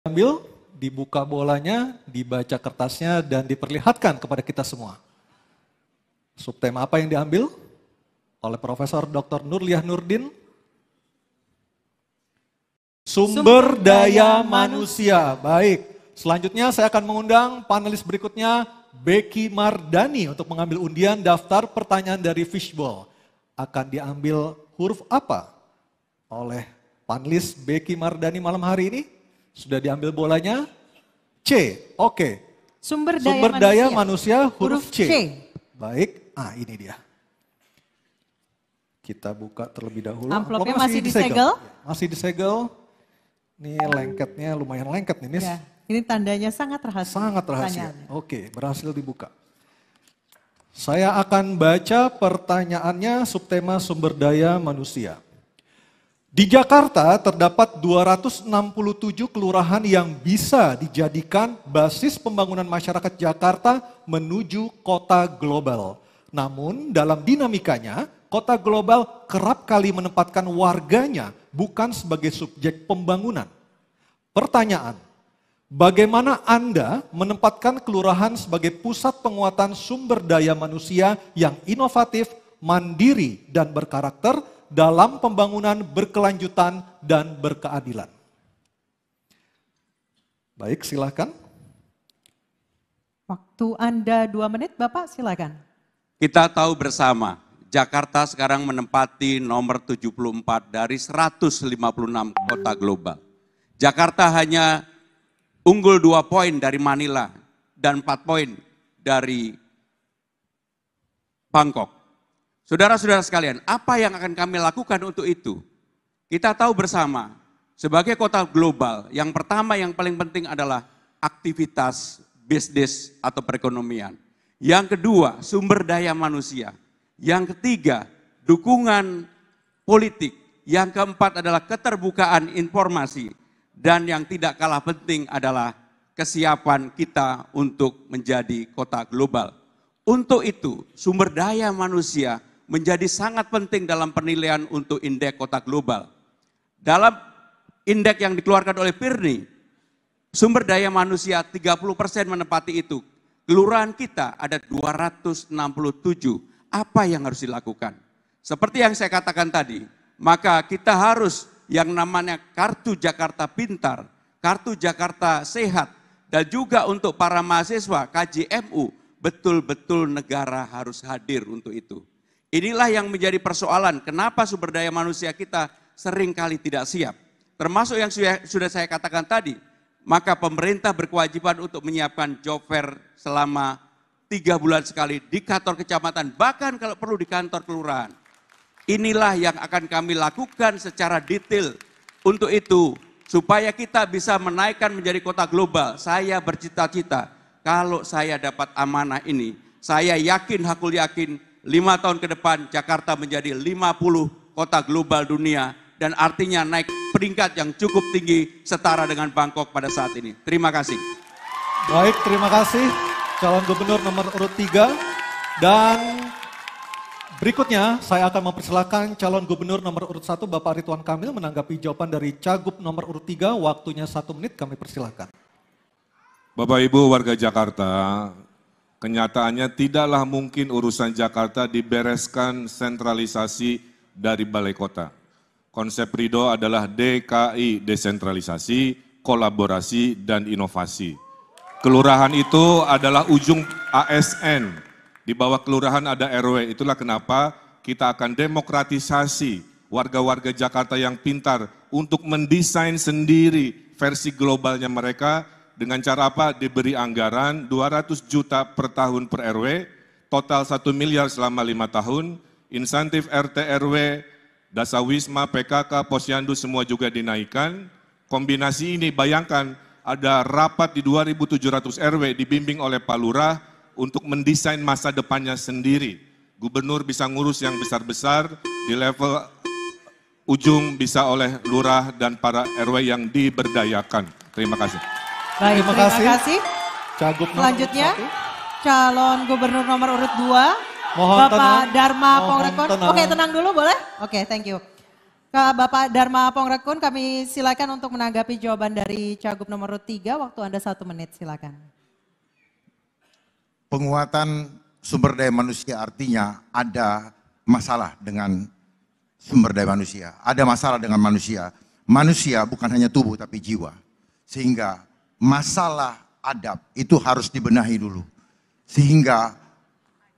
Ambil, dibuka bolanya, dibaca kertasnya, dan diperlihatkan kepada kita semua. Subtema apa yang diambil oleh Profesor Dr. Nurliah Nurdin? Sumber daya manusia. Baik, selanjutnya saya akan mengundang panelis berikutnya, Becky Mardani, untuk mengambil undian daftar pertanyaan dari Fishball. Akan diambil huruf apa oleh panelis Becky Mardani malam hari ini? Sudah diambil bolanya? C, oke. Sumber daya manusia huruf C. Baik, ini dia. Kita buka terlebih dahulu. Amplopnya masih disegel? Masih disegel. Ini lengketnya lumayan lengket nih, Nis. Ya, ini tandanya sangat rahasia. Sangat rahasia. Oke, berhasil dibuka. Saya akan baca pertanyaannya, subtema sumber daya manusia. Di Jakarta terdapat 267 kelurahan yang bisa dijadikan basis pembangunan masyarakat Jakarta menuju kota global. Namun dalam dinamikanya, kota global kerap kali menempatkan warganya bukan sebagai subjek pembangunan. Pertanyaan, bagaimana Anda menempatkan kelurahan sebagai pusat penguatan sumber daya manusia yang inovatif, mandiri, dan berkarakter dalam pembangunan berkelanjutan dan berkeadilan? Baik, silakan. Waktu Anda 2 menit, Bapak, silakan. Kita tahu bersama, Jakarta sekarang menempati nomor 74 dari 156 kota global. Jakarta hanya unggul 2 poin dari Manila dan 4 poin dari Bangkok. Saudara-saudara sekalian, apa yang akan kami lakukan untuk itu? Kita tahu bersama, sebagai kota global, yang pertama yang paling penting adalah aktivitas bisnis atau perekonomian. Yang kedua, sumber daya manusia. Yang ketiga, dukungan politik. Yang keempat adalah keterbukaan informasi. Dan yang tidak kalah penting adalah kesiapan kita untuk menjadi kota global. Untuk itu, sumber daya manusia menjadi sangat penting dalam penilaian untuk indeks kota global. Dalam indeks yang dikeluarkan oleh PIRNI, sumber daya manusia 30% menempati itu. Kelurahan kita ada 267. Apa yang harus dilakukan? Seperti yang saya katakan tadi, maka kita harus yang namanya Kartu Jakarta Pintar, Kartu Jakarta Sehat, dan juga untuk para mahasiswa KJMU, betul-betul negara harus hadir untuk itu. Inilah yang menjadi persoalan, kenapa sumber daya manusia kita seringkali tidak siap. Termasuk yang sudah saya katakan tadi, maka pemerintah berkewajiban untuk menyiapkan job fair selama 3 bulan sekali di kantor kecamatan, bahkan kalau perlu di kantor kelurahan. Inilah yang akan kami lakukan secara detail. Untuk itu, supaya kita bisa menaikkan menjadi kota global, saya bercita-cita, kalau saya dapat amanah ini, saya yakin, hakul yakin, 5 tahun ke depan Jakarta menjadi 50 kota global dunia, dan artinya naik peringkat yang cukup tinggi setara dengan Bangkok pada saat ini. Terima kasih. Baik, terima kasih calon gubernur nomor urut 3. Dan berikutnya saya akan mempersilahkan calon gubernur nomor urut 1 Bapak Ridwan Kamil menanggapi jawaban dari Cagup nomor urut 3. Waktunya 1 menit, kami persilahkan. Bapak Ibu warga Jakarta, kenyataannya tidaklah mungkin urusan Jakarta dibereskan sentralisasi dari balai kota. Konsep Ridho adalah DKI, desentralisasi, kolaborasi, dan inovasi. Kelurahan itu adalah ujung ASN. Di bawah kelurahan ada RW. Itulah kenapa kita akan demokratisasi warga-warga Jakarta yang pintar untuk mendesain sendiri versi globalnya mereka. Dengan cara apa? Diberi anggaran 200 juta per tahun per RW, total 1 miliar selama 5 tahun, insentif RT RW, Dasawisma, PKK, Posyandu semua juga dinaikkan. Kombinasi ini bayangkan ada rapat di 2.700 RW dibimbing oleh Pak Lurah untuk mendesain masa depannya sendiri. Gubernur bisa ngurus yang besar-besar, di level ujung bisa oleh Lurah dan para RW yang diberdayakan. Terima kasih. Baik, terima kasih. Cagup selanjutnya, calon gubernur nomor urut 2, mohon Bapak tenang. Dharma Mohon Pongrekon. tenang. Oke, tenang dulu boleh? Oke, thank you. Bapak Dharma Pongrekun, kami silakan untuk menanggapi jawaban dari Cagup nomor urut 3. Waktu Anda 1 menit, silakan. Penguatan sumber daya manusia artinya ada masalah dengan sumber daya manusia. Ada masalah dengan manusia. Manusia bukan hanya tubuh tapi jiwa. Sehingga masalah adab itu harus dibenahi dulu. Sehingga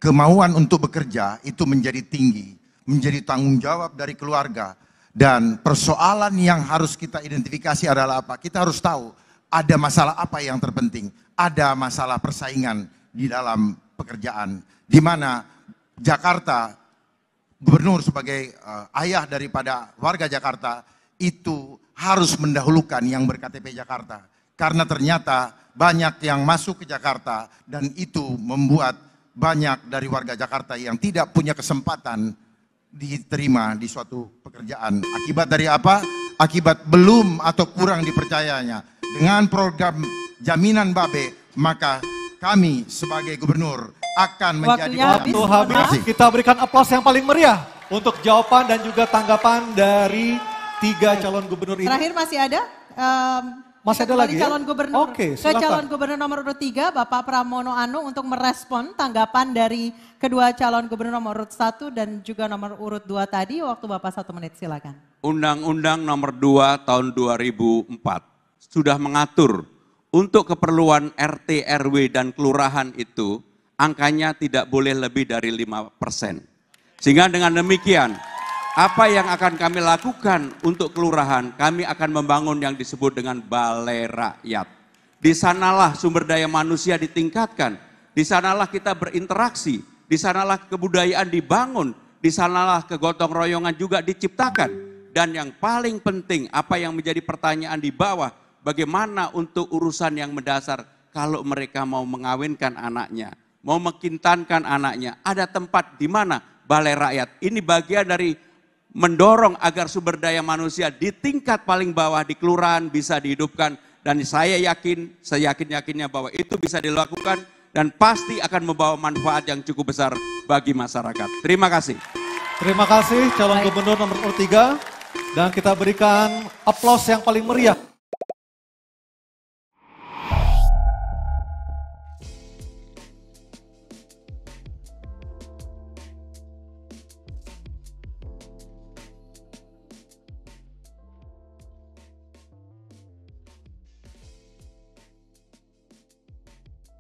kemauan untuk bekerja itu menjadi tinggi. Menjadi tanggung jawab dari keluarga. Dan persoalan yang harus kita identifikasi adalah apa? Kita harus tahu ada masalah apa yang terpenting. Ada masalah persaingan di dalam pekerjaan. Di mana Jakarta, gubernur sebagai ayah daripada warga Jakarta, itu harus mendahulukan yang berKTP Jakarta. Karena ternyata banyak yang masuk ke Jakarta dan itu membuat banyak dari warga Jakarta yang tidak punya kesempatan diterima di suatu pekerjaan. Akibat dari apa? Akibat belum atau kurang dipercayanya. Dengan program jaminan Babe, maka kami sebagai gubernur akan menjadi... Waktu habis, kita berikan aplaus yang paling meriah untuk jawaban dan juga tanggapan dari 3 calon gubernur ini. Terakhir masih ada? Masih ada lagi calon ya? gubernur, Oke, ke calon gubernur nomor urut 3, Bapak Pramono Anung untuk merespon tanggapan dari kedua calon gubernur nomor urut 1 dan juga nomor urut 2 tadi. Waktu Bapak 1 menit, silakan. Undang-Undang nomor 2 tahun 2004 sudah mengatur untuk keperluan RT, RW, dan kelurahan itu angkanya tidak boleh lebih dari 5%. Sehingga dengan demikian, apa yang akan kami lakukan untuk kelurahan, kami akan membangun yang disebut dengan balai rakyat. Di sanalah sumber daya manusia ditingkatkan, di sanalah kita berinteraksi, di sanalah kebudayaan dibangun, di sanalah kegotong royongan juga diciptakan. Dan yang paling penting, apa yang menjadi pertanyaan di bawah, bagaimana untuk urusan yang mendasar kalau mereka mau mengawinkan anaknya, mau mekintankan anaknya, ada tempat di mana balai rakyat. Ini bagian dari mendorong agar sumber daya manusia di tingkat paling bawah di kelurahan bisa dihidupkan. Dan saya yakin, seyakin-yakinnya bahwa itu bisa dilakukan dan pasti akan membawa manfaat yang cukup besar bagi masyarakat. Terima kasih. Terima kasih calon gubernur nomor urut 3 dan kita berikan aplaus yang paling meriah.